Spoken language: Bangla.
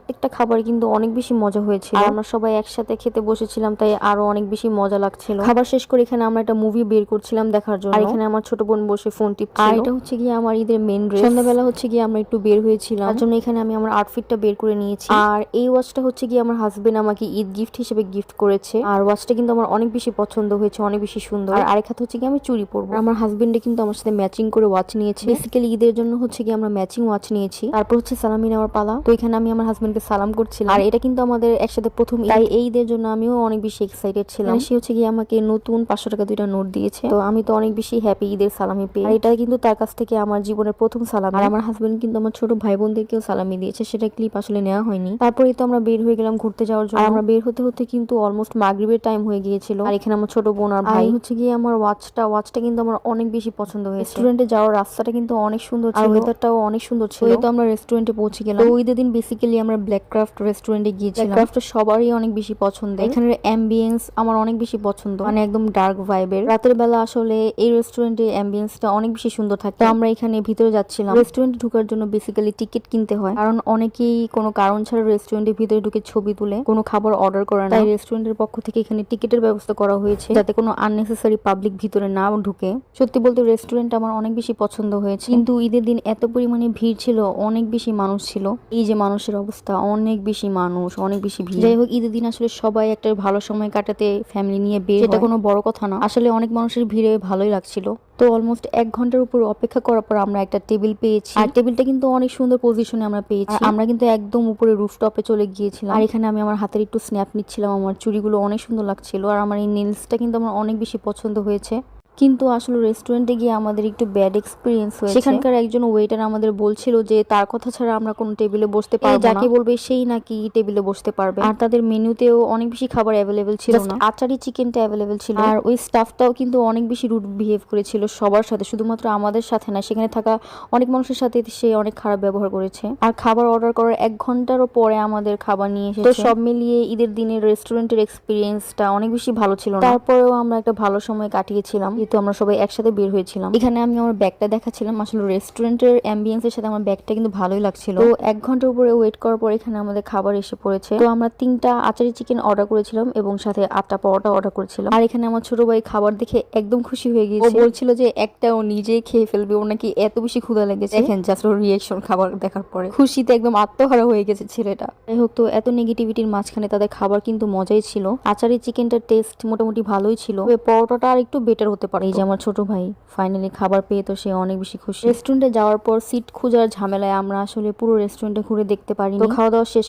প্রত্যেকটা খাবার কিন্তু অনেক বেশি মজা হয়েছিল। আর আমরা সবাই একসাথে খেতে বসেছিলাম, তাই আরো অনেক বেশি মজা লাগছিল। খাবার শেষ করে এখানে আমরা একটা মুভি বের করছিলাম দেখার জন্য। আর এখানে আমার ছোট বোন বসে ফোন টিপছিল। আর এটা হচ্ছে গিয়ে আমার ঈদের মেন ড্রেস। সন্ধ্যাবেলা হচ্ছে গিয়ে আমরা একটু বের হয়েছিলাম, তার জন্য এখানে আমি আমার আউটফিটটা বের করে নিয়েছি। আর এই ওয়াচটা হচ্ছে গিয়ে আমার হাজবেন্ড আমাকে ঈদ গিফট হিসেবে গিফট করেছে। আর ওয়াচটা কিন্তু আমার অনেক বেশি পছন্দ হয়েছে, অনেক বেশি সুন্দর। আর আরেক হাতে হচ্ছে গিয়ে আমি চুড়ি পরবো। আমার হাজবেন্ডে কিন্তু আমার সাথে ম্যাচিং করে ওয়াচ নিয়েছে। বেসিক্যালি ঈদের জন্য হচ্ছে গিয়ে আমরা ম্যাচিং ওয়াচ নিয়েছি। তারপর হচ্ছে সালামি নেওয়ার পালা। তো এখানে আমি আমার হাজবেন্ডকে সালাম করছিলাম। আর এটা কিন্তু আমাদের একসাথে প্রথম, তাই এই ঈদের জন্য আমিও অনেক বেশি এক্সাইটেড ছিলাম। সে হচ্ছে গিয়ে আমাকে নতুন 500 টাকা 2টা নোট দিয়েছে। তো আমি তো অনেক বেশি হ্যাপি ঈদের সালামি পেয়ে। আর এটা কিন্তু তার কাছ থেকে আমার জীবনের প্রথম সালামি। আর আমার হাজবেন্ড কিন্তু আমার ছোট ভাই বোনদেরকেও সালামি দিয়েছে, সেটা ক্লিপ আসলে নেওয়া হয়নি। তারপরেই তো আমরা বের হয়ে গেলাম ঘুরতে যাওয়ার জন্য। আর আমরা বের হতে হতে কিন্তু অলমোস্ট মাগরিবের টাইম হয়ে গিয়েছিল। আর এখানে আমার ছোট বোন আর ভাই হচ্ছে গিয়ে আমার ওয়াচটা কিন্তু আমার অনেক বেশি পছন্দ হয়েছে। রেস্টুরেন্টে যাওয়ার রাস্তাটা কিন্তু অনেক সুন্দর ছিল, আর ওয়েদারটাও অনেক সুন্দর ছিল। তো আমরা রেস্টুরেন্টে পৌঁছে গেলাম। তো ঈদের দিন বেসিক্যালি আমরা ব্ল্যাক ক্রাফট রেস্টুরেন্টে গিয়েছিলাম। ক্রাফটটা সবারই অনেক বেশি পছন্দ। এখানের অ্যাম্বিয়েন্স আমার অনেক বেশি পছন্দ, মানে একদম ডার্ক ভাইবের। রাতের বেলা আসলে এই রেস্টুরেন্টের অ্যাম্বিয়েন্সটা অনেক বেশি সুন্দর থাকে। তো আমরা এখানে ভিতরে যাচ্ছিলাম। রেস্টুরেন্টে ঢোকার জন্য বেসিক্যালি টিকিট কিনতে হয়, কারণ অনেকেই কোনো কারণ ছাড়া রেস্টুরেন্টের ভিতরে ঢুকে ছবি তুলে কোনো খাবার অর্ডার করে না। তাই রেস্টুরেন্টের পক্ষ থেকে এখানে টিকিটের ব্যবস্থা করা হয়েছে, যাতে কোনো আননেসেসারি পাবলিক ভিতরে না ঢুকে। সত্যি বলতে রেস্টুরেন্ট আমার অনেক বেশি পছন্দ হয়েছে। কিন্তু ঈদের দিন এত পরিমাণে ভিড় ছিল, অনেক বেশি মানুষ ছিল। এই যে মানুষের অবস্থা, অনেক বেশি মানুষ, অনেক বেশি ভিড়। যাই হোক, ঈদের দিন আসলে সবাই একটা ভালো সময় কাটাতে ফ্যামিলি নিয়ে বের হয়, এটা কোনো বড় কথা না। আসলে অনেক মানুষের ভিড়ে ভালোই লাগছিল। তো অলমোস্ট 1 ঘন্টার উপর অপেক্ষা করার পর আমরা একটা টেবিল পেয়েছি। আর টেবিলটা কিন্তু অনেক সুন্দর পজিশনে আমরা পেয়েছি। আমরা কিন্তু একদম উপরে রুফটপে চলে গিয়েছিলাম। আর এখানে আমি আমার হাতের একটু স্ন্যাপ নিচ্ছিলাম। আমার চুড়িগুলো অনেক সুন্দর লাগছিল, আর আমার এই নেলসটা কিন্তু আমার অনেক বেশি পছন্দ হয়েছে। কিন্তু আসলে রেস্টুরেন্টে গিয়ে আমাদের একটু ব্যাড এক্সপিরিয়েন্স হয়েছে। সেখানকার একজন ওয়েটার আমাদের বলছিল যে তার কথা ছাড়া আমরা কোনো টেবিলে বসতে পারবো না, যাকে বলবে সেই নাকি টেবিলে বসতে পারবে। আর তাদের মেনুতেও অনেক বেশি খাবার অ্যাভেলেবেল ছিল না, আচারি চিকেনটা অ্যাভেলেবেল ছিল। আর ওই স্টাফটাও কিন্তু অনেক বেশি রুড বিহেভ করেছিল সবার সাথে, শুধুমাত্র আমাদের সাথে না, সেখানে থাকা অনেক মানুষের সাথে সে অনেক খারাপ ব্যবহার করেছে। আর খাবার অর্ডার করার 1 ঘন্টারও পরে আমাদের খাবার নিয়ে এসেছে। তো সব মিলিয়ে ঈদের দিনের রেস্টুরেন্টের এক্সপিরিয়েন্সটা অনেক বেশি ভালো ছিল না। তারপরেও আমরা একটা ভালো সময় কাটিয়েছিলাম, তো আমরা সবাই একসাথে বের হয়েছিলাম। এখানে আমি আমার ব্যাগটা দেখাচ্ছিলাম। আসলে রেস্টুরেন্টের অ্যাম্বিয়েন্সের সাথে আমার ব্যাগটা কিন্তু ভালোই লাগছিল। তো 1 ঘন্টার উপরে ওয়েট করার পর এখানে আমাদের খাবার এসে পড়েছে। তো আমরা 3টা আচারি চিকেন অর্ডার করেছিলাম এবং সাথে 8টা পরোটা অর্ডার করেছিলাম। আর এখানে আমার ছোট ভাই খাবার দেখে একদম খুশি হয়ে গিয়েছে। ও বলছিল যে একটা ও নিজেই খেয়ে ফেলবে, ওর নাকি এত বেশি ক্ষুধা লেগেছে। দেখেন জাস্ট ওর রিঅ্যাকশন খাবার দেখার পরে, খুশিতে একদম আত্মহারা হয়ে গেছে ছেলেটা। যাই হোক, তো এত নেগেটিভিটির মাঝখানে তাদের খাবার কিন্তু মজাই ছিল। আচারি চিকেনটার টেস্ট মোটামুটি ভালোই ছিল, পরোটাটা আর একটু বেটার হতে পারে। এই যে আমার ছোট ভাই ফাইনালি খাবার পেয়ে তো সে অনেক বেশি খুশি। রেস্টুরেন্টে যাওয়ার পর সিট খোঁজার ঝামেলায় আমরা আসলে পুরো রেস্টুরেন্টে ঘুরে দেখতে পারিনি। তো খাওয়া দাওয়া শেষ